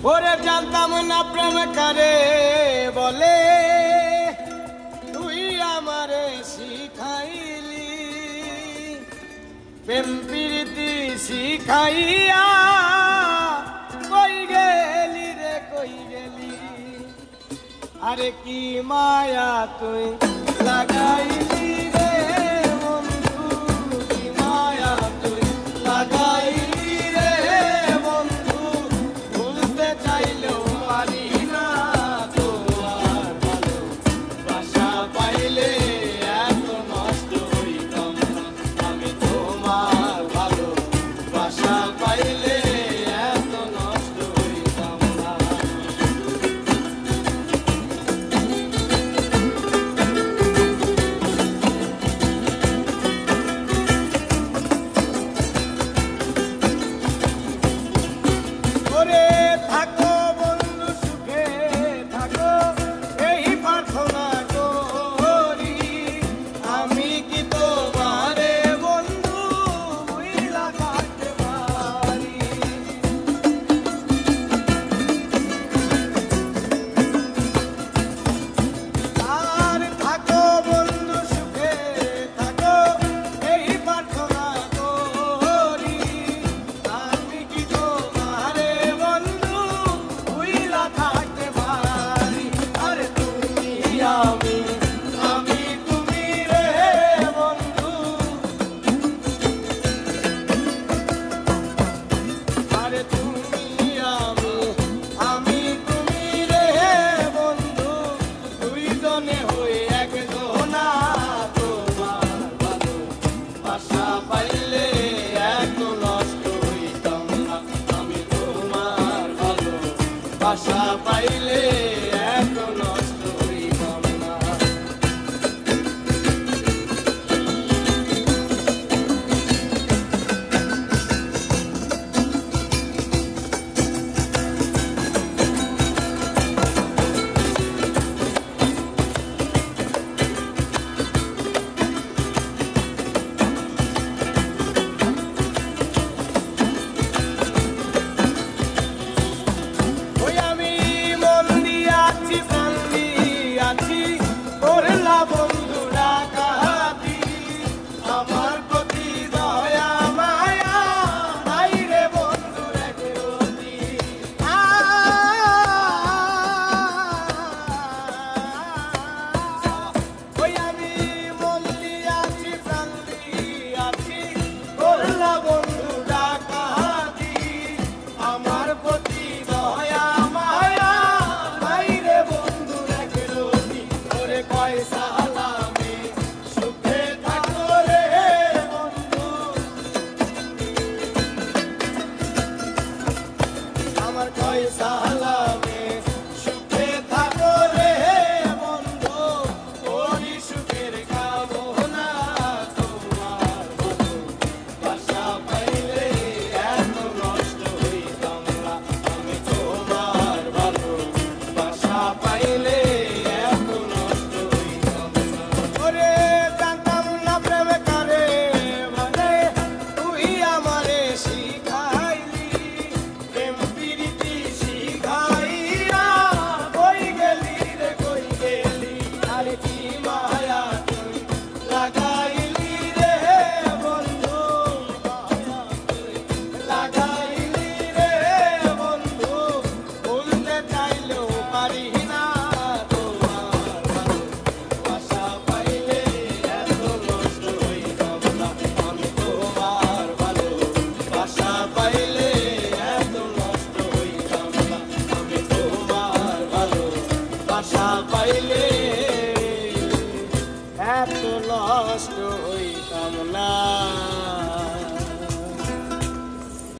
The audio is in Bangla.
ওরে জানতাম না প্রেম কারে বলে, তুই আমারে শিখাইলি প্রেম প্রীতি শিখাইয়া। কই গেলি রে কই গেলি, আরে কি মায়া তুই লাগাইলি রে বন্ধু, কি মায়া তুই লাগাইলি রে বন্ধু। ভুলতে চাইলেও পারি না তোমার ভালোবাসা পাইলে এত নষ্ট হইতাম না আমি, তোমার ভালোবাসা পাইলে এত নষ্ট হইতাম না। ওরে থাকো বন্ধু সুখে থাকো, এই প্রার্থনা করি। আমি কি তোমারে বন্ধু ভুইলা থাকতে পারি। আর থাকো বন্ধু সুখে থাকো, এই প্রার্থনা করি। আমি কি তোমারে বন্ধু ভুইলা থাকতে পারি। আরে তুমি আমি, আমি তুমি রে বন্ধু, আরে তুমি আমি, আমি তুমি রে বন্ধু। দুইজনে হয়ে একজনা, তোমার ভালোবাসা পাইলে এত নষ্ট হইতাম না আমি, তোমার ভালোবাসা পাইলে এত নষ্ট হইতাম না। ওই আমি মন দিয়াছি প্রাণ দিয়াছি, করলা বন্ধু ডাকাতি। আমার প্রতি দয়া মায়া নাই রে বন্ধু একরতি। ওই আমি মন দিয়াছি প্রাণ দিয়াছি, করলা বন্ধু ডাকাতি। আমার প্রতি দয়া মায়া নাই রে বন্ধু একরতি। ওরে কয় সালামে সুখে থাকো রে বন্ধু, আমার কয় সালামে সুখে থাকো রে বন্ধু। ওই সুখের কামনা তোমার ভালোবাসা পাইলে এত নষ্ট হইতাম না আমি, তোমার ভালোবাসা পাইলে এত নষ্ট হইতাম না। ওরে জানতাম না প্রেম কারে বলে, তুই আমারে শিখাইলি প্রেম প্রীতি শিখাইয়া। কই গেলি রে কই গেলি, আরে কি মায়া তুই লাগাইলি রে বন্ধু, মায়া তুই লাগাইলি রে বন্ধু। ভুলতে চাইলেও পারি না তোমার ভালোবাসা পাইলে এত নষ্ট হইতাম না আমি, তোমার ভালোবাসা পাইলে এত নষ্ট হইতাম না আমি, তোমার ভালোবাসা পাইলে এত নষ্ট হইতাম না।